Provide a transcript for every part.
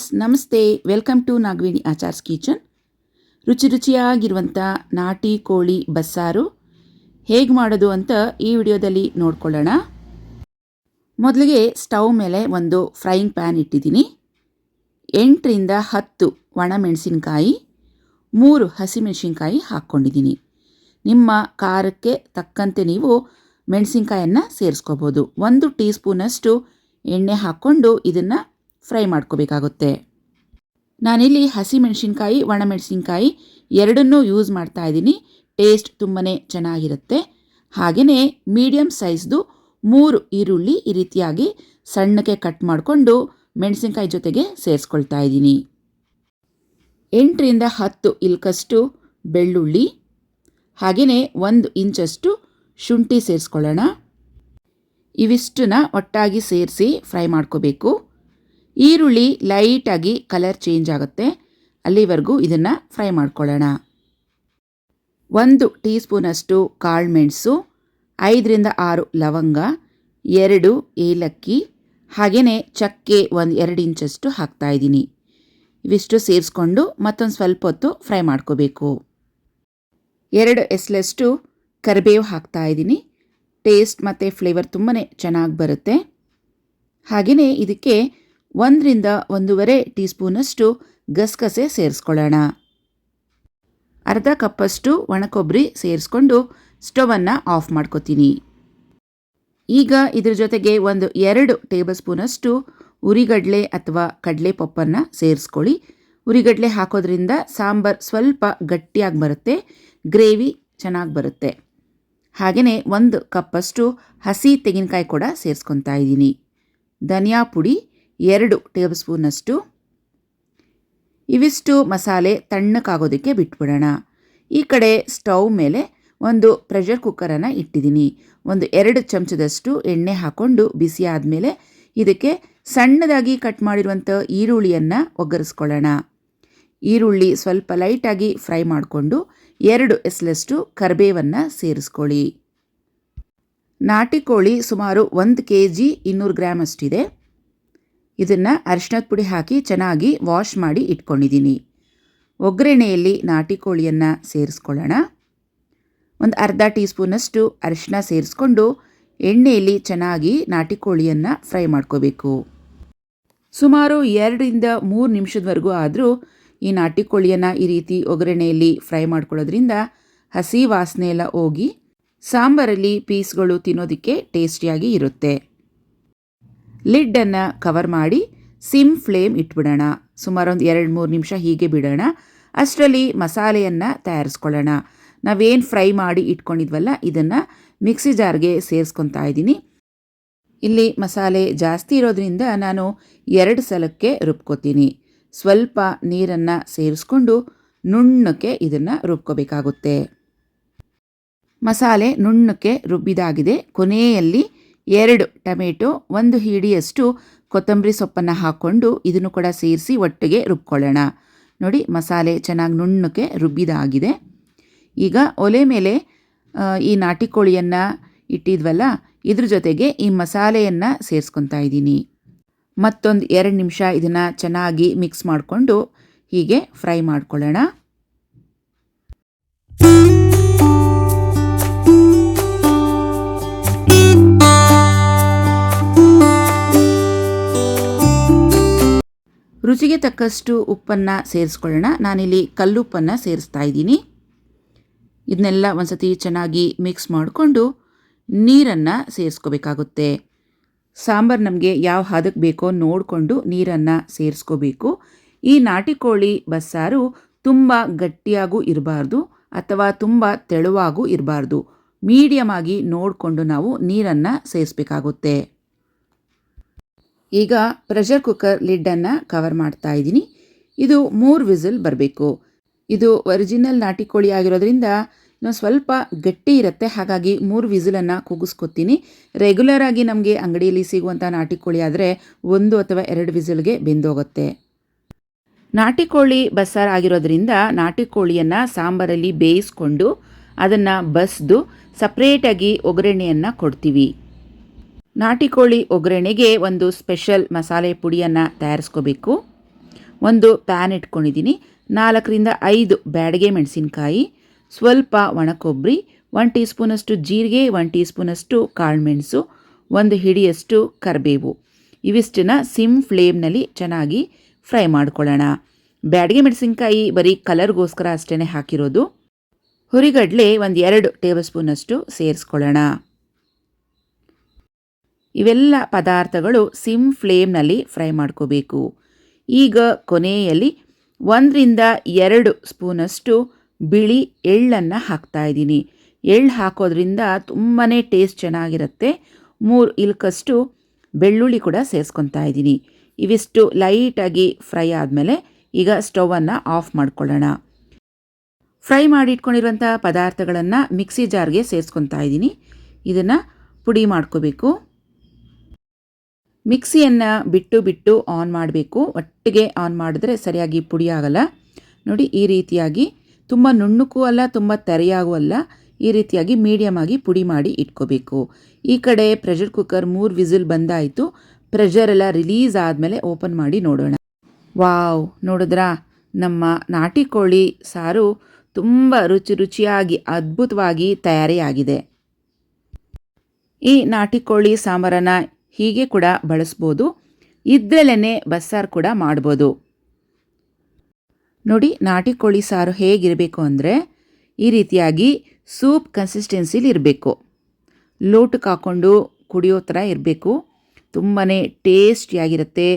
Friends, ನಮಸ್ತೆ. Welcome to Nagaveni Achar's kitchen. ರುಚಿಯಾಗಿರುವಂಥ ನಾಟಿ ಕೋಳಿ ಬಸ್ಸಾರು ಹೇಗೆ ಮಾಡೋದು ಅಂತ ಈ ವಿಡಿಯೋದಲ್ಲಿ ನೋಡ್ಕೊಳ್ಳೋಣ. ಮೊದಲಿಗೆ ಸ್ಟವ್ ಮೇಲೆ ಒಂದು ಫ್ರೈಯಿಂಗ್ ಪ್ಯಾನ್ ಇಟ್ಟಿದ್ದೀನಿ. 8 ರಿಂದ 10 ಒಣಮೆಣಸಿನ್ಕಾಯಿ, 3 ಹಸಿಮೆಣಸಿನ್ಕಾಯಿ ಹಾಕ್ಕೊಂಡಿದ್ದೀನಿ. ನಿಮ್ಮ ಖಾರಕ್ಕೆ ತಕ್ಕಂತೆ ನೀವು ಮೆಣಸಿನ್ಕಾಯನ್ನು ಸೇರಿಸ್ಕೋಬೋದು. 1 ಟೀ ಸ್ಪೂನಷ್ಟು ಎಣ್ಣೆ ಹಾಕ್ಕೊಂಡು ಇದನ್ನು ಫ್ರೈ ಮಾಡ್ಕೋಬೇಕಾಗುತ್ತೆ. ನಾನಿಲ್ಲಿ ಹಸಿಮೆಣಸಿನ್ಕಾಯಿ ಒಣಮೆಣಸಿನ್ಕಾಯಿ ಎರಡನ್ನೂ ಯೂಸ್ ಮಾಡ್ತಾ ಇದ್ದೀನಿ. ಟೇಸ್ಟ್ ತುಂಬಾ ಚೆನ್ನಾಗಿರುತ್ತೆ. ಹಾಗೆಯೇ ಮೀಡಿಯಮ್ ಸೈಜ್ದು 3 ಈರುಳ್ಳಿ ಈ ರೀತಿಯಾಗಿ ಸಣ್ಣಕ್ಕೆ ಕಟ್ ಮಾಡಿಕೊಂಡು ಮೆಣಸಿನ್ಕಾಯಿ ಜೊತೆಗೆ ಸೇರಿಸ್ಕೊಳ್ತಾ ಇದ್ದೀನಿ. 8 ರಿಂದ 10 ಇಲ್ಕಷ್ಟು ಬೆಳ್ಳುಳ್ಳಿ, ಹಾಗೆಯೇ 1 ಇಂಚಷ್ಟು ಶುಂಠಿ ಸೇರಿಸ್ಕೊಳ್ಳೋಣ. ಇವಿಷ್ಟನ್ನ ಒಟ್ಟಾಗಿ ಸೇರಿಸಿ ಫ್ರೈ ಮಾಡ್ಕೋಬೇಕು. ಈರುಳ್ಳಿ ಲೈಟಾಗಿ ಕಲರ್ ಚೇಂಜ್ ಆಗುತ್ತೆ, ಅಲ್ಲಿವರೆಗೂ ಇದನ್ನು ಫ್ರೈ ಮಾಡ್ಕೊಳ್ಳೋಣ. 1 ಟೀ ಸ್ಪೂನಷ್ಟು ಕಾಳುಮೆಣಸು, 5 ರಿಂದ 6 ಲವಂಗ, 2 ಏಲಕ್ಕಿ, ಹಾಗೆಯೇ ಚಕ್ಕೆ 1-2 ಇಂಚಷ್ಟು ಹಾಕ್ತಾಯಿದ್ದೀನಿ. ಇವಿಷ್ಟು ಸೇರಿಸ್ಕೊಂಡು ಮತ್ತೊಂದು ಸ್ವಲ್ಪ ಹೊತ್ತು ಫ್ರೈ ಮಾಡ್ಕೋಬೇಕು. 2 ಎಸಳಷ್ಟು ಕರಿಬೇವು ಹಾಕ್ತಾಯಿದ್ದೀನಿ. ಟೇಸ್ಟ್ ಮತ್ತು ಫ್ಲೇವರ್ ತುಂಬಾ ಚೆನ್ನಾಗಿ ಬರುತ್ತೆ. ಹಾಗೆಯೇ ಇದಕ್ಕೆ 1 ರಿಂದ 1.5 ಟೀ ಸ್ಪೂನಷ್ಟು ಗಸಗಸೆ ಸೇರಿಸ್ಕೊಳ್ಳೋಣ. ಅರ್ಧ ಕಪ್ಪಷ್ಟು ಒಣಕೊಬ್ಬರಿ ಸೇರಿಸ್ಕೊಂಡು ಸ್ಟವನ್ನು ಆಫ್ ಮಾಡ್ಕೋತೀನಿ. ಈಗ ಇದ್ರ ಜೊತೆಗೆ 2 ಟೇಬಲ್ ಸ್ಪೂನಷ್ಟು ಉರಿಗಡಲೆ ಅಥವಾ ಕಡಲೆ ಪಪ್ಪನ್ನು ಸೇರಿಸ್ಕೊಳ್ಳಿ. ಉರಿಗಡಲೆ ಹಾಕೋದ್ರಿಂದ ಸಾಂಬಾರು ಸ್ವಲ್ಪ ಗಟ್ಟಿಯಾಗಿ ಬರುತ್ತೆ, ಗ್ರೇವಿ ಚೆನ್ನಾಗಿ ಬರುತ್ತೆ. ಹಾಗೆಯೇ 1 ಕಪ್ಪಷ್ಟು ಹಸಿ ತೆಂಗಿನಕಾಯಿ ಕೂಡ ಸೇರಿಸ್ಕೊತಾ ಇದ್ದೀನಿ. ಧನಿಯಾ ಪುಡಿ 2 ಟೇಬಲ್ ಸ್ಪೂನಷ್ಟು. ಇವಿಷ್ಟು ಮಸಾಲೆ ತಣ್ಣಕ್ಕಾಗೋದಕ್ಕೆ ಬಿಟ್ಬಿಡೋಣ. ಈ ಕಡೆ ಸ್ಟವ್ ಮೇಲೆ ಒಂದು ಪ್ರೆಷರ್ ಕುಕ್ಕರನ್ನು ಇಟ್ಟಿದ್ದೀನಿ. 2 ಚಮಚದಷ್ಟು ಎಣ್ಣೆ ಹಾಕ್ಕೊಂಡು ಬಿಸಿ ಆದಮೇಲೆ ಇದಕ್ಕೆ ಸಣ್ಣದಾಗಿ ಕಟ್ ಮಾಡಿರುವಂಥ ಈರುಳ್ಳಿಯನ್ನು ಒಗ್ಗರಿಸ್ಕೊಳ್ಳೋಣ. ಈರುಳ್ಳಿ ಸ್ವಲ್ಪ ಲೈಟಾಗಿ ಫ್ರೈ ಮಾಡಿಕೊಂಡು 2 ಎಸಳಷ್ಟು ಕರಿಬೇವನ್ನು ಸೇರಿಸ್ಕೊಳ್ಳಿ. ನಾಟಿ ಕೋಳಿ ಸುಮಾರು 1 kg 200 ಗ್ರಾಮ್ ಅಷ್ಟಿದೆ. ಇದನ್ನು ಅರಿಶಿಣದ ಪುಡಿ ಹಾಕಿ ಚೆನ್ನಾಗಿ ವಾಶ್ ಮಾಡಿ ಇಟ್ಕೊಂಡಿದ್ದೀನಿ. ಒಗ್ಗರಣೆಯಲ್ಲಿ ನಾಟಿ ಕೋಳಿಯನ್ನು ಸೇರಿಸ್ಕೊಳ್ಳೋಣ. ಅರ್ಧ ಟೀ ಸ್ಪೂನಷ್ಟು ಅರಿಶಿಣ ಸೇರಿಸ್ಕೊಂಡು ಎಣ್ಣೆಯಲ್ಲಿ ಚೆನ್ನಾಗಿ ನಾಟಿ ಕೋಳಿಯನ್ನು ಫ್ರೈ ಮಾಡ್ಕೋಬೇಕು. ಸುಮಾರು 2 ರಿಂದ 3 ನಿಮಿಷದವರೆಗೂ ಆದರೂ ಈ ನಾಟಿ ಕೋಳಿಯನ್ನು ಈ ರೀತಿ ಒಗ್ಗರಣೆಯಲ್ಲಿ ಫ್ರೈ ಮಾಡ್ಕೊಳ್ಳೋದ್ರಿಂದ ಹಸಿ ವಾಸನೆ ಎಲ್ಲ ಹೋಗಿ ಸಾಂಬಾರಲ್ಲಿ ಪೀಸ್ಗಳು ತಿನ್ನೋದಕ್ಕೆ ಟೇಸ್ಟಿಯಾಗಿ ಇರುತ್ತೆ. ಲಿಡ್ಡನ್ನು ಕವರ್ ಮಾಡಿ ಸಿಮ್ ಫ್ಲೇಮ್ ಇಟ್ಬಿಡೋಣ. ಸುಮಾರು 2-3 ನಿಮಿಷ ಹೀಗೆ ಬಿಡೋಣ. ಅಷ್ಟರಲ್ಲಿ ಮಸಾಲೆಯನ್ನು ತಯಾರಿಸ್ಕೊಳ್ಳೋಣ. ನಾವೇನು ಫ್ರೈ ಮಾಡಿ ಇಟ್ಕೊಂಡಿದ್ವಲ್ಲ ಇದನ್ನು ಮಿಕ್ಸಿ ಜಾರ್ಗೆ ಸೇರಿಸ್ಕೊತಾ ಇದ್ದೀನಿ. ಇಲ್ಲಿ ಮಸಾಲೆ ಜಾಸ್ತಿ ಇರೋದ್ರಿಂದ ನಾನು 2 ಸಲಕ್ಕೆ ರುಬ್ಕೋತೀನಿ. ಸ್ವಲ್ಪ ನೀರನ್ನು ಸೇರಿಸ್ಕೊಂಡು ನುಣ್ಣಕ್ಕೆ ಇದನ್ನು ರುಬ್ಕೋಬೇಕಾಗುತ್ತೆ. ಮಸಾಲೆ ನುಣ್ಣಕ್ಕೆ ರುಬ್ಬಿದಾಗಿದೆ. ಕೊನೆಯಲ್ಲಿ 2 ಟೊಮೆಟೊ, 1 ಹಿಡಿಯಷ್ಟು ಕೊತ್ತಂಬರಿ ಸೊಪ್ಪನ್ನು ಹಾಕ್ಕೊಂಡು ಇದನ್ನು ಕೂಡ ಸೇರಿಸಿ ಒಟ್ಟಿಗೆ ರುಬ್ಕೊಳ್ಳೋಣ. ನೋಡಿ, ಮಸಾಲೆ ಚೆನ್ನಾಗಿ ನುಣ್ಣಕ್ಕೆ ರುಬ್ಬಿದಾಗಿದೆ. ಈಗ ಒಲೆ ಮೇಲೆ ಈ ನಾಟಿ ಕೋಳಿಯನ್ನು ಇಟ್ಟಿದ್ವಲ್ಲ ಇದ್ರ ಜೊತೆಗೆ ಈ ಮಸಾಲೆಯನ್ನು ಸೇರಿಸ್ಕೊತಾ ಇದ್ದೀನಿ. ಮತ್ತೊಂದು 2 ನಿಮಿಷ ಇದನ್ನು ಚೆನ್ನಾಗಿ ಮಿಕ್ಸ್ ಮಾಡಿಕೊಂಡು ಹೀಗೆ ಫ್ರೈ ಮಾಡ್ಕೊಳ್ಳೋಣ. ರುಚಿಗೆ ತಕ್ಕಷ್ಟು ಉಪ್ಪನ್ನು ಸೇರಿಸ್ಕೊಳ್ಳೋಣ. ನಾನಿಲ್ಲಿ ಕಲ್ಲುಪ್ಪನ್ನು ಸೇರಿಸ್ತಾ ಇದ್ದೀನಿ. ಇದನ್ನೆಲ್ಲ ಒಂದ್ಸತಿ ಚೆನ್ನಾಗಿ ಮಿಕ್ಸ್ ಮಾಡಿಕೊಂಡು ನೀರನ್ನು ಸೇರಿಸ್ಕೋಬೇಕಾಗುತ್ತೆ. ಸಾಂಬಾರು ನಮಗೆ ಯಾವ ಹದಕ್ಕೆ ಬೇಕೋ ನೋಡಿಕೊಂಡು ನೀರನ್ನು ಸೇರಿಸ್ಕೋಬೇಕು. ಈ ನಾಟಿ ಕೋಳಿ ಬಸ್ಸಾರು ತುಂಬ ಗಟ್ಟಿಯಾಗೂ ಇರಬಾರ್ದು ಅಥವಾ ತುಂಬ ತೆಳುವಾಗೂ ಇರಬಾರ್ದು. ಮೀಡಿಯಮ್ ಆಗಿ ನೋಡಿಕೊಂಡು ನಾವು ನೀರನ್ನು ಸೇರಿಸ್ಬೇಕಾಗುತ್ತೆ. ಈಗ ಪ್ರೆಷರ್ ಕುಕ್ಕರ್ ಲಿಡ್ಡನ್ನು ಕವರ್ ಮಾಡ್ತಾ ಇದ್ದೀನಿ. ಇದು 3 ವಿಸಿಲ್ ಬರಬೇಕು. ಇದು ಒರಿಜಿನಲ್ ನಾಟಿ ಕೋಳಿ ಆಗಿರೋದ್ರಿಂದ ಸ್ವಲ್ಪ ಗಟ್ಟಿ ಇರುತ್ತೆ, ಹಾಗಾಗಿ 3 ವಿಸಿಲನ್ನು ಕೂಗಿಸ್ಕೊತೀನಿ. ರೆಗ್ಯುಲರ್ ಆಗಿ ನಮಗೆ ಅಂಗಡಿಯಲ್ಲಿ ಸಿಗುವಂಥ ನಾಟಿ ಕೋಳಿ ಆದರೆ 1 ಅಥವಾ 2 ವಿಸಿಲ್ಗೆ ಬೆಂದೋಗುತ್ತೆ. ನಾಟಿ ಕೋಳಿ ಬಸ್ಸಾರು ಆಗಿರೋದ್ರಿಂದ ನಾಟಿ ಕೋಳಿಯನ್ನು ಸಾಂಬಾರಲ್ಲಿ ಬೇಯಿಸ್ಕೊಂಡು ಅದನ್ನು ಬಸ್ದು ಸಪ್ರೇಟಾಗಿ ಒಗ್ಗರಣೆಯನ್ನು ಕೊಡ್ತೀವಿ. ನಾಟಿ ಕೋಳಿ ಒಗ್ಗರಣೆಗೆ ಒಂದು ಸ್ಪೆಷಲ್ ಮಸಾಲೆ ಪುಡಿಯನ್ನು ತಯಾರಿಸ್ಕೋಬೇಕು. ಒಂದು ಪ್ಯಾನ್ ಇಟ್ಕೊಂಡಿದ್ದೀನಿ. 4 ರಿಂದ 5 ಬ್ಯಾಡಗೆ ಮೆಣಸಿನಕಾಯಿ, ಸ್ವಲ್ಪ ಒಣಕೊಬ್ಬರಿ, 1 ಟೀ ಸ್ಪೂನಷ್ಟು ಜೀರಿಗೆ, 1 ಟೀ ಸ್ಪೂನಷ್ಟು ಕಾಳುಮೆಣಸು, 1 ಹಿಡಿಯಷ್ಟು ಕರಿಬೇವು. ಇವಿಷ್ಟನ್ನು ಸಿಮ್ ಫ್ಲೇಮ್ನಲ್ಲಿ ಚೆನ್ನಾಗಿ ಫ್ರೈ ಮಾಡ್ಕೊಳ್ಳೋಣ. ಬ್ಯಾಡಗೆ ಮೆಣಸಿನಕಾಯಿ ಬರೀ ಕಲರ್ಗೋಸ್ಕರ ಅಷ್ಟೇ ಹಾಕಿರೋದು. ಹುರಿಗಡಲೆ 2 ಟೇಬಲ್ ಸ್ಪೂನಷ್ಟು ಸೇರಿಸ್ಕೊಳ್ಳೋಣ. ಇವೆಲ್ಲ ಪದಾರ್ಥಗಳು ಸಿಮ್ ಫ್ಲೇಮ್ನಲ್ಲಿ ಫ್ರೈ ಮಾಡ್ಕೋಬೇಕು. ಈಗ ಕೊನೆಯಲ್ಲಿ 1 ರಿಂದ 2 ಸ್ಪೂನಷ್ಟು ಬಿಳಿ ಎಳ್ಳನ್ನು ಹಾಕ್ತಾಯಿದ್ದೀನಿ. ಎಳ್ಳು ಹಾಕೋದ್ರಿಂದ ತುಂಬಾ ಟೇಸ್ಟ್ ಚೆನ್ನಾಗಿರುತ್ತೆ. 3 ಇಲ್ಕಷ್ಟು ಬೆಳ್ಳುಳ್ಳಿ ಕೂಡ ಸೇರಿಸ್ಕೊತಾ ಇದ್ದೀನಿ. ಇವಿಷ್ಟು ಲೈಟಾಗಿ ಫ್ರೈ ಆದಮೇಲೆ ಈಗ ಸ್ಟವನ್ನು ಆಫ್ ಮಾಡ್ಕೊಳ್ಳೋಣ. ಫ್ರೈ ಮಾಡಿ ಇಟ್ಕೊಂಡಿರುವಂಥ ಪದಾರ್ಥಗಳನ್ನು ಮಿಕ್ಸಿ ಜಾರ್ಗೆ ಸೇರಿಸ್ಕೊತಾ ಇದ್ದೀನಿ. ಇದನ್ನು ಪುಡಿ ಮಾಡ್ಕೋಬೇಕು. ಮಿಕ್ಸಿಯನ್ನು ಬಿಟ್ಟು ಆನ್ ಮಾಡಬೇಕು. ಒಟ್ಟಿಗೆ ಆನ್ ಮಾಡಿದ್ರೆ ಸರಿಯಾಗಿ ಪುಡಿ ಆಗಲ್ಲ. ನೋಡಿ, ಈ ರೀತಿಯಾಗಿ ತುಂಬ ನುಣ್ಣಕ್ಕೂ ಅಲ್ಲ, ತುಂಬ ತೆರೆಯಾಗೂ ಅಲ್ಲ, ಈ ರೀತಿಯಾಗಿ ಮೀಡಿಯಮ್ ಆಗಿ ಪುಡಿ ಮಾಡಿ ಇಟ್ಕೋಬೇಕು. ಈ ಕಡೆ ಪ್ರೆಷರ್ ಕುಕ್ಕರ್ 3 ವಿಸಿಲ್ ಬಂದಾಯಿತು. ಪ್ರೆಷರ್ ಎಲ್ಲ ರಿಲೀಸ್ ಆದಮೇಲೆ ಓಪನ್ ಮಾಡಿ ನೋಡೋಣ. ವಾವ್, ನೋಡಿದ್ರಾ, ನಮ್ಮ ನಾಟಿ ಕೋಳಿ ಸಾರು ತುಂಬ ರುಚಿಯಾಗಿ ಅದ್ಭುತವಾಗಿ ತಯಾರಿಯಾಗಿದೆ. ಈ ನಾಟಿ ಕೋಳಿ ಸಾಂಬಾರನ್ನು ಹೀಗೆ ಕೂಡ ಬಳಸ್ಬೋದು. ಇದ್ರಲ್ಲೇ ಬಸ್ಸಾರು ಕೂಡ ಮಾಡ್ಬೋದು. ನೋಡಿ, ನಾಟಿ ಕೋಳಿ ಸಾರು ಹೇಗಿರಬೇಕು ಅಂದರೆ ಈ ರೀತಿಯಾಗಿ ಸೂಪ್ ಕನ್ಸಿಸ್ಟೆನ್ಸಿಲಿ ಇರಬೇಕು. ಲೋಟಕ್ಕೆ ಹಾಕ್ಕೊಂಡು ಕುಡಿಯೋ ಥರ ಇರಬೇಕು. ತುಂಬಾ ಟೇಸ್ಟಿಯಾಗಿರುತ್ತೆ.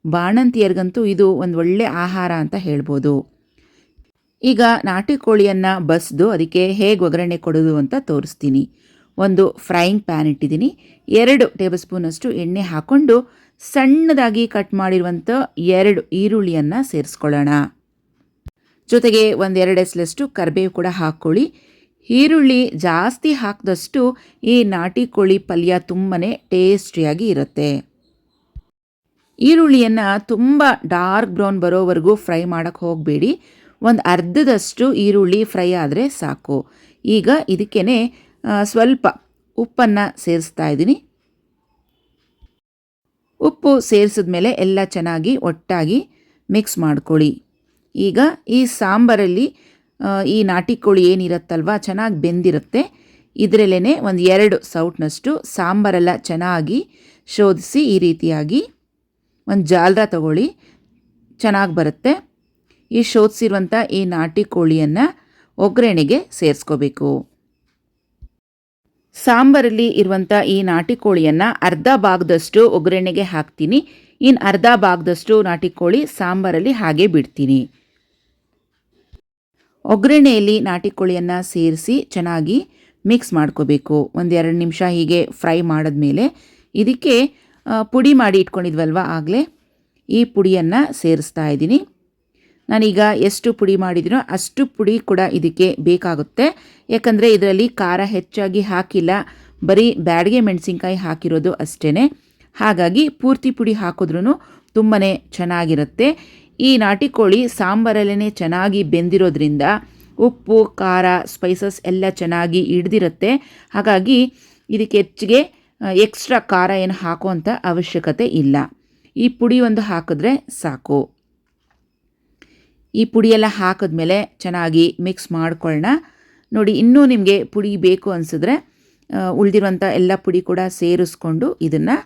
ಬಾಣಂತಿಯರಿಗಂತೂ ಇದು ಒಂದು ಒಳ್ಳೆ ಆಹಾರ ಅಂತ ಹೇಳ್ಬೋದು. ಈಗ ನಾಟಿ ಕೋಳಿಯನ್ನು ಬಸ್ದು ಅದಕ್ಕೆ ಹೇಗೆ ಒಗ್ಗರಣೆ ಕೊಡೋದು ಅಂತ ತೋರಿಸ್ತೀನಿ. ಒಂದು ಫ್ರೈಯಿಂಗ್ ಪ್ಯಾನ್ ಇಟ್ಟಿದ್ದೀನಿ. 2 ಟೇಬಲ್ ಸ್ಪೂನಷ್ಟು ಎಣ್ಣೆ ಹಾಕ್ಕೊಂಡು ಸಣ್ಣದಾಗಿ ಕಟ್ ಮಾಡಿರುವಂಥ 2 ಈರುಳ್ಳಿಯನ್ನು ಸೇರಿಸ್ಕೊಳ್ಳೋಣ. ಜೊತೆಗೆ 1-2 ಎಸಲಷ್ಟು ಕರಿಬೇವು ಕೂಡ ಹಾಕ್ಕೊಳ್ಳಿ. ಈರುಳ್ಳಿ ಜಾಸ್ತಿ ಹಾಕಿದಷ್ಟು ಈ ನಾಟಿ ಕೋಳಿ ಪಲ್ಯ ತುಂಬಾ ಟೇಸ್ಟಿಯಾಗಿ ಇರುತ್ತೆ. ಈರುಳ್ಳಿಯನ್ನು ತುಂಬ ಡಾರ್ಕ್ ಬ್ರೌನ್ ಬರೋವರೆಗೂ ಫ್ರೈ ಮಾಡೋಕ್ಕೆ ಹೋಗಬೇಡಿ. ಒಂದು ಅರ್ಧದಷ್ಟು ಈರುಳ್ಳಿ ಫ್ರೈ ಆದರೆ ಸಾಕು. ಈಗ ಇದಕ್ಕೇ ಸ್ವಲ್ಪ ಉಪ್ಪನ್ನು ಸೇರಿಸ್ತಾ ಇದ್ದೀನಿ. ಉಪ್ಪು ಸೇರಿಸಿದ ಮೇಲೆ ಎಲ್ಲ ಚೆನ್ನಾಗಿ ಒಟ್ಟಾಗಿ ಮಿಕ್ಸ್ ಮಾಡ್ಕೊಳ್ಳಿ. ಈಗ ಈ ಸಾಂಬಾರಲ್ಲಿ ಈ ನಾಟಿ ಕೋಳಿ ಏನಿರುತ್ತಲ್ವ ಚೆನ್ನಾಗಿ ಬೆಂದಿರುತ್ತೆ. ಇದರಲ್ಲೇ 1-2 ಸೌಟ್ನಷ್ಟು ಸಾಂಬಾರೆಲ್ಲ ಚೆನ್ನಾಗಿ ಶೋಧಿಸಿ ಈ ರೀತಿಯಾಗಿ ಒಂದು ಜಾಲರ ತಗೊಳ್ಳಿ, ಚೆನ್ನಾಗಿ ಬರುತ್ತೆ. ಈ ಶೋಧಿಸಿರುವಂಥ ಈ ನಾಟಿ ಕೋಳಿಯನ್ನು ಒಗ್ಗರಣೆಗೆ ಸೇರಿಸ್ಕೋಬೇಕು. ಸಾಂಬಾರಲ್ಲಿ ಇರುವಂಥ ಈ ನಾಟಿ ಕೋಳಿಯನ್ನು ಅರ್ಧ ಭಾಗದಷ್ಟು ಒಗ್ಗರಣೆಗೆ ಹಾಕ್ತೀನಿ. ಇನ್ನು ಅರ್ಧ ಭಾಗದಷ್ಟು ನಾಟಿ ಕೋಳಿ ಸಾಂಬಾರಲ್ಲಿ ಹಾಗೆ ಬಿಡ್ತೀನಿ. ಒಗ್ಗರಣೆಯಲ್ಲಿ ನಾಟಿ ಕೋಳಿಯನ್ನು ಸೇರಿಸಿ ಚೆನ್ನಾಗಿ ಮಿಕ್ಸ್ ಮಾಡ್ಕೋಬೇಕು. 1-2 ನಿಮಿಷ ಹೀಗೆ ಫ್ರೈ ಮಾಡಿದ್ಮೇಲೆ ಇದಕ್ಕೆ ಪುಡಿ ಮಾಡಿ ಇಟ್ಕೊಂಡಿದ್ವಲ್ವ ಆಗಲೇ, ಈ ಪುಡಿಯನ್ನು ಸೇರಿಸ್ತಾ ಇದ್ದೀನಿ. ನಾನೀಗ ಎಷ್ಟು ಪುಡಿ ಮಾಡಿದ್ದೀನೋ ಅಷ್ಟು ಪುಡಿ ಕೂಡ ಇದಕ್ಕೆ ಬೇಕಾಗುತ್ತೆ. ಯಾಕಂದರೆ ಇದರಲ್ಲಿ ಖಾರ ಹೆಚ್ಚಾಗಿ ಹಾಕಿಲ್ಲ, ಬರೀ ಬ್ಯಾಡಗೆ ಮೆಣಸಿನ್ಕಾಯಿ ಹಾಕಿರೋದು ಅಷ್ಟೇ. ಹಾಗಾಗಿ ಪೂರ್ತಿ ಪುಡಿ ಹಾಕಿದ್ರೂ ತುಂಬಾ ಚೆನ್ನಾಗಿರುತ್ತೆ. ಈ ನಾಟಿ ಕೋಳಿ ಸಾಂಬಾರಲ್ಲೇ ಚೆನ್ನಾಗಿ ಬೆಂದಿರೋದ್ರಿಂದ ಉಪ್ಪು, ಖಾರ, ಸ್ಪೈಸಸ್ ಎಲ್ಲ ಚೆನ್ನಾಗಿ ಹಿಡ್ದಿರುತ್ತೆ. ಹಾಗಾಗಿ ಇದಕ್ಕೆ ಹೆಚ್ಚಿಗೆ ಎಕ್ಸ್ಟ್ರಾ ಖಾರ ಏನು ಹಾಕುವಂಥ ಅವಶ್ಯಕತೆ ಇಲ್ಲ. ಈ ಪುಡಿ ಒಂದು ಹಾಕಿದ್ರೆ ಸಾಕು. ಈ ಪುಡಿಯೆಲ್ಲ ಹಾಕಿದ್ಮೇಲೆ ಚೆನ್ನಾಗಿ ಮಿಕ್ಸ್ ಮಾಡ್ಕೊಳ್ಳೋಣ. ನೋಡಿ, ಇನ್ನೂ ನಿಮಗೆ ಪುಡಿ ಬೇಕು ಅನಿಸಿದ್ರೆ ಉಳಿದಿರುವಂಥ ಎಲ್ಲ ಪುಡಿ ಕೂಡ ಸೇರಿಸ್ಕೊಂಡು ಇದನ್ನು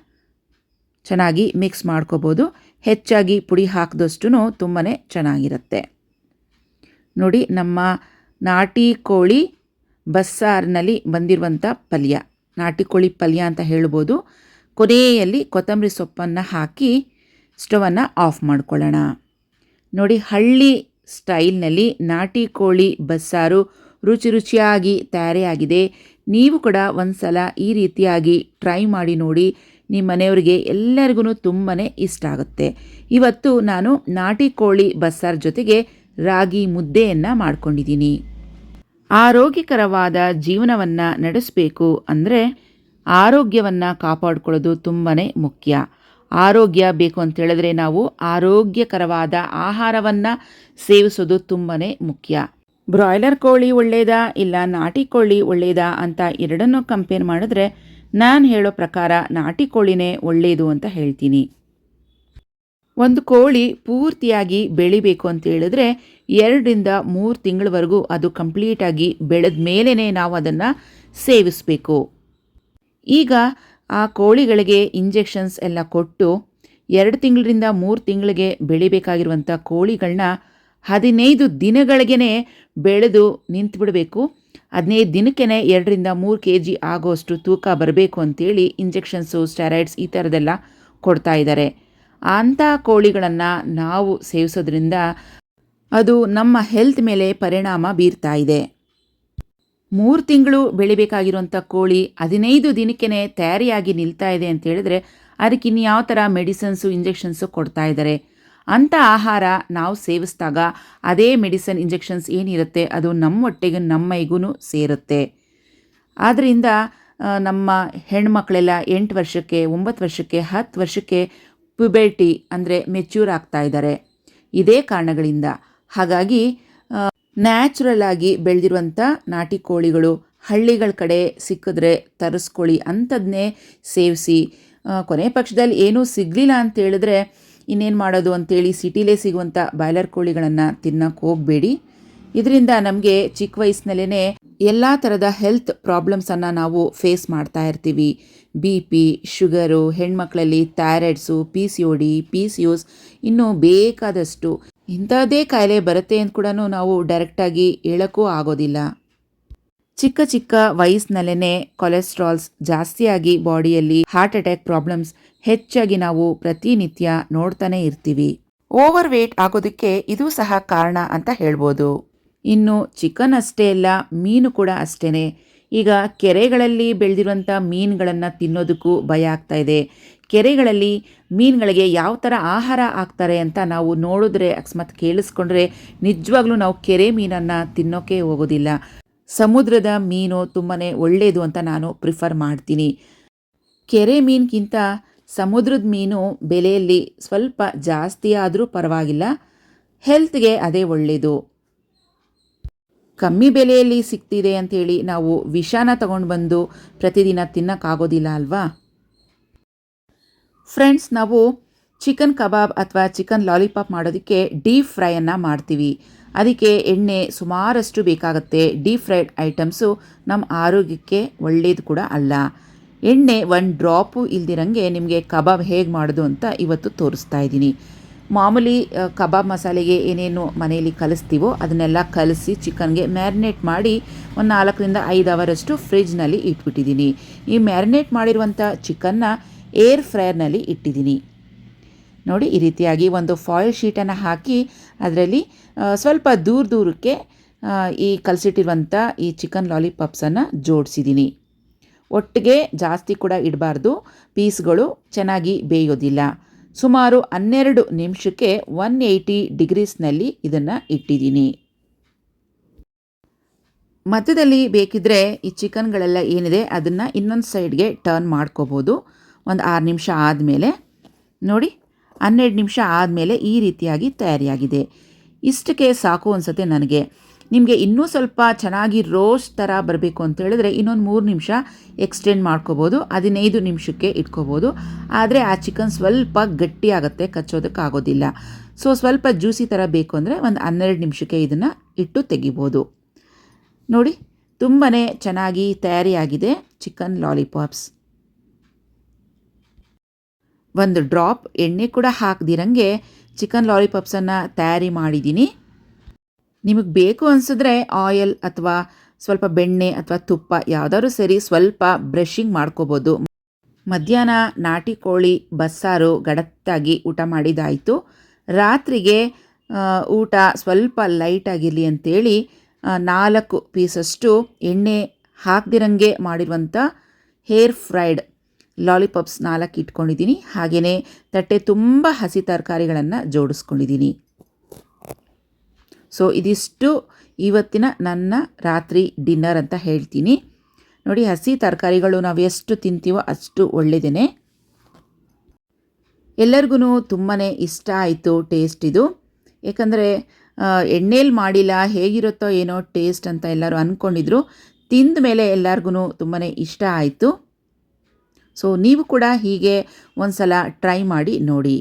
ಚೆನ್ನಾಗಿ ಮಿಕ್ಸ್ ಮಾಡ್ಕೋಬೋದು. ಹೆಚ್ಚಾಗಿ ಪುಡಿ ಹಾಕಿದಷ್ಟು ತುಂಬಾ ಚೆನ್ನಾಗಿರುತ್ತೆ. ನೋಡಿ, ನಮ್ಮ ನಾಟಿ ಕೋಳಿ ಬಸ್ಸಾರಿನಲ್ಲಿ ಬಂದಿರುವಂಥ ಪಲ್ಯ, ನಾಟಿ ಕೋಳಿ ಪಲ್ಯ ಅಂತ ಹೇಳ್ಬೋದು. ಕೊನೆಯಲ್ಲಿ ಕೊತ್ತಂಬರಿ ಸೊಪ್ಪನ್ನು ಹಾಕಿ ಸ್ಟವನ್ನು ಆಫ್ ಮಾಡ್ಕೊಳ್ಳೋಣ. ನೋಡಿ, ಹಳ್ಳಿ ಸ್ಟೈಲ್ನಲ್ಲಿ ನಾಟಿ ಕೋಳಿ ಬಸ್ಸಾರು ರುಚಿಯಾಗಿ ತಯಾರಿಯಾಗಿದೆ. ನೀವು ಕೂಡ ಒಂದು ಸಲ ಈ ರೀತಿಯಾಗಿ ಟ್ರೈ ಮಾಡಿ ನೋಡಿ. ನಿಮ್ಮ ಮನೆಯವರಿಗೆ ಎಲ್ಲರಿಗೂ ತುಂಬಾ ಇಷ್ಟ ಆಗುತ್ತೆ. ಇವತ್ತು ನಾನು ನಾಟಿ ಕೋಳಿ ಬಸ್ಸಾರು ಜೊತೆಗೆ ರಾಗಿ ಮುದ್ದೆಯನ್ನು ಮಾಡ್ಕೊಂಡಿದ್ದೀನಿ. ಆರೋಗ್ಯಕರವಾದ ಜೀವನವನ್ನು ನಡೆಸಬೇಕು ಅಂದರೆ ಆರೋಗ್ಯವನ್ನು ಕಾಪಾಡಿಕೊಳ್ಳೋದು ತುಂಬಾ ಮುಖ್ಯ. ಆರೋಗ್ಯ ಬೇಕು ಅಂತ ಹೇಳಿದ್ರೆ ನಾವು ಆರೋಗ್ಯಕರವಾದ ಆಹಾರವನ್ನು ಸೇವಿಸೋದು ತುಂಬಾ ಮುಖ್ಯ. ಬ್ರಾಯ್ಲರ್ ಕೋಳಿ ಒಳ್ಳೆಯದಾ ಇಲ್ಲ ನಾಟಿ ಕೋಳಿ ಒಳ್ಳೆಯದಾ ಅಂತ ಎರಡನ್ನೂ ಕಂಪೇರ್ ಮಾಡಿದ್ರೆ ನಾನು ಹೇಳೋ ಪ್ರಕಾರ ನಾಟಿ ಕೋಳಿನೇ ಒಳ್ಳೆಯದು ಅಂತ ಹೇಳ್ತೀನಿ. ಒಂದು ಕೋಳಿ ಪೂರ್ತಿಯಾಗಿ ಬೆಳಿಬೇಕು ಅಂತ ಹೇಳಿದ್ರೆ 2 3 ತಿಂಗಳವರೆಗೂ ಅದು ಕಂಪ್ಲೀಟಾಗಿ ಬೆಳೆದ ಮೇಲೇ ನಾವು ಅದನ್ನು ಸೇವಿಸಬೇಕು. ಈಗ ಆ ಕೋಳಿಗಳಿಗೆ ಇಂಜೆಕ್ಷನ್ಸ್ ಎಲ್ಲ ಕೊಟ್ಟು 2 3 ತಿಂಗಳಿಗೆ ಬೆಳಿಬೇಕಾಗಿರುವಂಥ ಕೋಳಿಗಳನ್ನ 15 ದಿನಗಳಿಗೇ ಬೆಳೆದು ನಿಂತುಬಿಡಬೇಕು. 15 ದಿನಕ್ಕೇ 2 3 kg ಆಗೋಷ್ಟು ತೂಕ ಬರಬೇಕು ಅಂತೇಳಿ ಇಂಜೆಕ್ಷನ್ಸು, ಸ್ಟೆರಾಯ್ಡ್ಸ್ ಈ ಥರದ್ದೆಲ್ಲ ಕೊಡ್ತಾ ಇದ್ದಾರೆ. ಅಂಥ ಕೋಳಿಗಳನ್ನು ನಾವು ಸೇವಿಸೋದ್ರಿಂದ ಅದು ನಮ್ಮ ಹೆಲ್ತ್ ಮೇಲೆ ಪರಿಣಾಮ ಬೀರ್ತಾ ಇದೆ. 3 ತಿಂಗಳು ಬೆಳಿಬೇಕಾಗಿರುವಂಥ ಕೋಳಿ 15 ದಿನಕ್ಕೇ ತಯಾರಿಯಾಗಿ ನಿಲ್ತಾ ಇದೆ ಅಂತ ಹೇಳಿದ್ರೆ ಅದಕ್ಕೆ ಇನ್ಯಾವ ಥರ ಮೆಡಿಸನ್ಸು, ಇಂಜೆಕ್ಷನ್ಸು ಕೊಡ್ತಾ ಇದ್ದಾರೆ. ಅಂಥ ಆಹಾರ ನಾವು ಸೇವಿಸಿದಾಗ ಅದೇ ಮೆಡಿಸನ್, ಇಂಜೆಕ್ಷನ್ಸ್ ಏನಿರುತ್ತೆ ಅದು ನಮ್ಮ ಹೊಟ್ಟೆಗೆ, ನಮ್ಮ ಮೈಗೂ ಸೇರುತ್ತೆ. ಆದ್ದರಿಂದ ನಮ್ಮ ಹೆಣ್ಮಕ್ಳೆಲ್ಲ 8 ವರ್ಷಕ್ಕೆ, 9 ವರ್ಷಕ್ಕೆ, 10 ವರ್ಷಕ್ಕೆ ಪ್ಯುಬರ್ಟಿ ಅಂದರೆ ಮೆಚ್ಯೂರ್ ಆಗ್ತಾ ಇದ್ದಾರೆ. ಇದೇ ಕಾರಣಗಳಿಂದ. ಹಾಗಾಗಿ ನ್ಯಾಚುರಲ್ ಆಗಿ ಬೆಳೆದಿರುವಂಥ ನಾಟಿ ಕೋಳಿಗಳು ಹಳ್ಳಿಗಳ ಕಡೆ ಸಿಕ್ಕಿದ್ರೆ ತರಿಸ್ಕೊಳ್ಳಿ, ಅಂಥದ್ದನ್ನೇ ಸೇವಿಸಿ. ಕೊನೆ ಪಕ್ಷದಲ್ಲಿ ಏನೂ ಸಿಗಲಿಲ್ಲ ಅಂತ ಹೇಳಿದ್ರೆ ಇನ್ನೇನು ಮಾಡೋದು ಅಂತೇಳಿ ಸಿಟಿಲೇ ಸಿಗುವಂಥ ಬಾಯ್ಲರ್ ಕೋಳಿಗಳನ್ನು ತಿನ್ನೋಕ್ಕೆ ಹೋಗಬೇಡಿ. ಇದರಿಂದ ನಮಗೆ ಚಿಕ್ಕ ವಯಸ್ಸಿನಲ್ಲೇ ಎಲ್ಲ ಥರದ ಹೆಲ್ತ್ ಪ್ರಾಬ್ಲಮ್ಸನ್ನು ನಾವು ಫೇಸ್ ಮಾಡ್ತಾ ಇರ್ತೀವಿ. BP, ಶುಗರು, ಹೆಣ್ಮಕ್ಳಲ್ಲಿ ಥೈರಾಯ್ಡ್ಸು, PCOD, PCOS ಇನ್ನೂ ಬೇಕಾದಷ್ಟು ಇಂಥದ್ದೇ ಕಾಯಿಲೆ ಬರುತ್ತೆ ಅಂತ ಕೂಡ ನಾವು ಡೈರೆಕ್ಟಾಗಿ ಹೇಳೋಕ್ಕೂ ಆಗೋದಿಲ್ಲ. ಚಿಕ್ಕ ಚಿಕ್ಕ ವಯಸ್ಸಿನಲ್ಲೇ ಕೊಲೆಸ್ಟ್ರಾಲ್ಸ್ ಜಾಸ್ತಿಯಾಗಿ ಬಾಡಿಯಲ್ಲಿ ಹಾರ್ಟ್ ಅಟ್ಯಾಕ್ ಪ್ರಾಬ್ಲಮ್ಸ್ ಹೆಚ್ಚಾಗಿ ನಾವು ಪ್ರತಿನಿತ್ಯ ನೋಡ್ತಾನೆ ಇರ್ತೀವಿ. ಓವರ್ ವೇಟ್ ಆಗೋದಕ್ಕೆ ಇದು ಸಹ ಕಾರಣ ಅಂತ ಹೇಳ್ಬೋದು. ಇನ್ನು ಚಿಕನ್ ಅಷ್ಟೇ ಅಲ್ಲ, ಮೀನು ಕೂಡ ಅಷ್ಟೇ. ಈಗ ಕೆರೆಗಳಲ್ಲಿ ಬೆಳೆದಿರುವಂಥ ಮೀನುಗಳನ್ನು ತಿನ್ನೋದಕ್ಕೂ ಭಯ ಆಗ್ತಾ ಇದೆ. ಕೆರೆಗಳಲ್ಲಿ ಮೀನುಗಳಿಗೆ ಯಾವ ಥರ ಆಹಾರ ಹಾಕ್ತಾರೆ ಅಂತ ನಾವು ನೋಡಿದ್ರೆ, ಅಕಸ್ಮಾತ್ ಕೇಳಿಸ್ಕೊಂಡ್ರೆ ನಿಜವಾಗ್ಲೂ ನಾವು ಕೆರೆ ಮೀನನ್ನು ತಿನ್ನೋಕ್ಕೆ ಹೋಗೋದಿಲ್ಲ. ಸಮುದ್ರದ ಮೀನು ತುಂಬಾ ಒಳ್ಳೆಯದು ಅಂತ ನಾನು ಪ್ರಿಫರ್ ಮಾಡ್ತೀನಿ. ಕೆರೆ ಮೀನಿಗಿಂತ ಸಮುದ್ರದ ಮೀನು ಬೆಲೆಯಲ್ಲಿ ಸ್ವಲ್ಪ ಜಾಸ್ತಿ ಆದರೂ ಪರವಾಗಿಲ್ಲ, ಹೆಲ್ತ್ಗೆ ಅದೇ ಒಳ್ಳೆಯದು. ಕಮ್ಮಿ ಬೆಲೆಯಲ್ಲಿ ಸಿಗ್ತಿದೆ ಅಂಥೇಳಿ ನಾವು ವಿಷಾನ ತಗೊಂಡು ಬಂದು ಪ್ರತಿದಿನ ತಿನ್ನೋಕ್ಕಾಗೋದಿಲ್ಲ ಅಲ್ವಾ ಫ್ರೆಂಡ್ಸ್. ನಾವು ಚಿಕನ್ ಕಬಾಬ್ ಅಥವಾ ಚಿಕನ್ ಲಾಲಿಪಾಪ್ ಮಾಡೋದಕ್ಕೆ ಡೀಪ್ ಫ್ರೈಯನ್ನು ಮಾಡ್ತೀವಿ. ಅದಕ್ಕೆ ಎಣ್ಣೆ ಸುಮಾರಷ್ಟು ಬೇಕಾಗುತ್ತೆ. ಡೀಪ್ ಫ್ರೈಡ್ ಐಟಮ್ಸು ನಮ್ಮ ಆರೋಗ್ಯಕ್ಕೆ ಒಳ್ಳೆಯದು ಕೂಡ ಅಲ್ಲ. ಎಣ್ಣೆ 1 ಡ್ರಾಪು ಇಲ್ದಿರಂಗೆ ನಿಮಗೆ ಕಬಾಬ್ ಹೇಗೆ ಮಾಡೋದು ಅಂತ ಇವತ್ತು ತೋರಿಸ್ತಾ ಇದ್ದೀನಿ. ಮಾಮೂಲಿ ಕಬಾಬ್ ಮಸಾಲೆಗೆ ಏನೇನು ಮನೆಯಲ್ಲಿ ಕಲಿಸ್ತೀವೋ ಅದನ್ನೆಲ್ಲ ಕಲಸಿ ಚಿಕನ್ಗೆ ಮ್ಯಾರಿನೇಟ್ ಮಾಡಿ 4 ರಿಂದ 5 ಅವರಷ್ಟು ಫ್ರಿಜ್ನಲ್ಲಿ ಇಟ್ಬಿಟ್ಟಿದ್ದೀನಿ. ಈ ಮ್ಯಾರಿನೇಟ್ ಮಾಡಿರುವಂಥ ಚಿಕನ್ನ ಏರ್ ಫ್ರೈಯರ್ನಲ್ಲಿ ಇಟ್ಟಿದ್ದೀನಿ. ನೋಡಿ, ಈ ರೀತಿಯಾಗಿ ಒಂದು ಫಾಯಿಲ್ ಶೀಟನ್ನು ಹಾಕಿ ಅದರಲ್ಲಿ ಸ್ವಲ್ಪ ದೂರಕ್ಕೆ ಈ ಕಲಸಿಟ್ಟಿರುವಂಥ ಈ ಚಿಕನ್ ಲಾಲಿಪಾಪ್ಸನ್ನು ಜೋಡಿಸಿದ್ದೀನಿ. ಒಟ್ಟಿಗೆ ಜಾಸ್ತಿ ಕೂಡ ಇಡಬಾರ್ದು, ಪೀಸ್ಗಳು ಚೆನ್ನಾಗಿ ಬೇಯೋದಿಲ್ಲ. ಸುಮಾರು 12 ನಿಮಿಷಕ್ಕೆ 180 ಡಿಗ್ರೀಸ್ನಲ್ಲಿ ಇದನ್ನು ಇಟ್ಟಿದ್ದೀನಿ. ಮಧ್ಯದಲ್ಲಿ ಬೇಕಿದ್ದರೆ ಈ ಚಿಕನ್ಗಳೆಲ್ಲ ಏನಿದೆ ಅದನ್ನು ಇನ್ನೊಂದು ಸೈಡ್ಗೆ ಟರ್ನ್ ಮಾಡ್ಕೋಬೋದು. ಒಂದು 6 ನಿಮಿಷ ಆದಮೇಲೆ ನೋಡಿ, 12 ನಿಮಿಷ ಆದಮೇಲೆ ಈ ರೀತಿಯಾಗಿ ತಯಾರಿಯಾಗಿದೆ. ಇಷ್ಟಕ್ಕೆ ಸಾಕು ಅನಿಸುತ್ತೆ ನನಗೆ. ನಿಮಗೆ ಇನ್ನೂ ಸ್ವಲ್ಪ ಚೆನ್ನಾಗಿ ರೋಸ್ಟ್ ಥರ ಬರಬೇಕು ಅಂತ ಹೇಳಿದ್ರೆ ಇನ್ನೊಂದು 3 ನಿಮಿಷ ಎಕ್ಸ್ಟೆಂಡ್ ಮಾಡ್ಕೋಬೋದು, 15 ನಿಮಿಷಕ್ಕೆ ಇಟ್ಕೋಬೋದು. ಆದರೆ ಆ ಚಿಕನ್ ಸ್ವಲ್ಪ ಗಟ್ಟಿಯಾಗುತ್ತೆ, ಕಚ್ಚೋದಕ್ಕಾಗೋದಿಲ್ಲ. ಸೊ ಸ್ವಲ್ಪ ಜ್ಯೂಸಿ ಥರ ಬೇಕು ಅಂದರೆ ಒಂದು 12 ನಿಮಿಷಕ್ಕೆ ಇದನ್ನು ಇಟ್ಟು ತೆಗಿಬೋದು. ನೋಡಿ, ತುಂಬಾ ಚೆನ್ನಾಗಿ ತಯಾರಿಯಾಗಿದೆ ಚಿಕನ್ ಲಾಲಿಪಾಪ್ಸ್. ಒಂದು ಡ್ರಾಪ್ ಎಣ್ಣೆ ಕೂಡ ಹಾಕದಿರಂಗೆ ಚಿಕನ್ ಲಾಲಿಪಾಪ್ಸನ್ನು ತಯಾರಿ ಮಾಡಿದ್ದೀನಿ. ನಿಮಗೆ ಬೇಕು ಅನಿಸಿದ್ರೆ ಆಯಿಲ್ ಅಥವಾ ಸ್ವಲ್ಪ ಬೆಣ್ಣೆ ಅಥವಾ ತುಪ್ಪ ಯಾವುದಾದ್ರೂ ಸರಿ ಸ್ವಲ್ಪ ಬ್ರಷಿಂಗ್ ಮಾಡ್ಕೋಬೋದು. ಮಧ್ಯಾಹ್ನ ನಾಟಿ ಕೋಳಿ ಬಸ್ಸಾರು ಗಡತ್ತಾಗಿ ಊಟ ಮಾಡಿದಾಯಿತು. ರಾತ್ರಿಗೆ ಊಟ ಸ್ವಲ್ಪ ಲೈಟಾಗಿರಲಿ ಅಂತೇಳಿ 4 ಪೀಸಷ್ಟು ಎಣ್ಣೆ ಹಾಕದಿರಂಗೆ ಮಾಡಿರುವಂಥ ಹೇರ್ ಫ್ರೈಡ್ ಲಾಲಿಪಾಪ್ಸ್ 4 ಇಟ್ಕೊಂಡಿದ್ದೀನಿ. ಹಾಗೆಯೇ ತಟ್ಟೆ ತುಂಬ ಹಸಿ ತರಕಾರಿಗಳನ್ನು ಜೋಡಿಸ್ಕೊಂಡಿದ್ದೀನಿ. ಸೊ ಇದಿಷ್ಟು ಇವತ್ತಿನ ನನ್ನ ರಾತ್ರಿ ಡಿನ್ನರ್ ಅಂತ ಹೇಳ್ತೀನಿ. ನೋಡಿ, ಹಸಿ ತರಕಾರಿಗಳು ನಾವು ಎಷ್ಟು ತಿಂತೀವೋ ಅಷ್ಟು ಒಳ್ಳೆಯದೇ. ಎಲ್ಲರಿಗೂ ತುಂಬಾ ಇಷ್ಟ ಆಯಿತು ಟೇಸ್ಟ್ ಇದು. ಏಕೆಂದರೆ ಎಣ್ಣೆಲಿ ಮಾಡಿಲ್ಲ, ಹೇಗಿರುತ್ತೋ ಏನೋ ಟೇಸ್ಟ್ ಅಂತ ಎಲ್ಲರೂ ಅಂದ್ಕೊಂಡಿದ್ರು. ತಿಂದ ಮೇಲೆ ಎಲ್ಲರಿಗೂ ತುಂಬಾ ಇಷ್ಟ ಆಯಿತು. ಸೊ ನೀವು ಕೂಡ ಹೀಗೆ ಒಂದು ಸಲ ಟ್ರೈ ಮಾಡಿ ನೋಡಿ.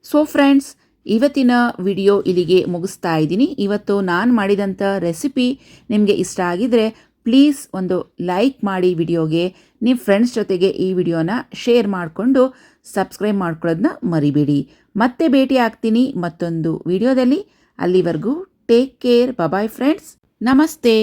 ಸೊ ಫ್ರೆಂಡ್ಸ್, ಇವತ್ತಿನ ವಿಡಿಯೋ ಇಲ್ಲಿಗೆ ಮುಗಿಸ್ತಾ ಇದ್ದೀನಿ. ಇವತ್ತು ನಾನು ಮಾಡಿದಂಥ ರೆಸಿಪಿ ನಿಮಗೆ ಇಷ್ಟ ಆಗಿದರೆ ಪ್ಲೀಸ್ ಒಂದು ಲೈಕ್ ಮಾಡಿ ವಿಡಿಯೋಗೆ. ನಿಮ್ಮ ಫ್ರೆಂಡ್ಸ್ ಜೊತೆಗೆ ಈ ವಿಡಿಯೋನ ಶೇರ್ ಮಾಡಿಕೊಂಡು ಸಬ್ಸ್ಕ್ರೈಬ್ ಮಾಡ್ಕೊಳ್ಳೋದನ್ನ ಮರಿಬೇಡಿ. ಮತ್ತೆ ಭೇಟಿ ಆಗ್ತೀನಿ ಮತ್ತೊಂದು ವಿಡಿಯೋದಲ್ಲಿ. ಅಲ್ಲಿವರೆಗೂ ಟೇಕ್ ಕೇರ್. Bye friends. ನಮಸ್ತೆ.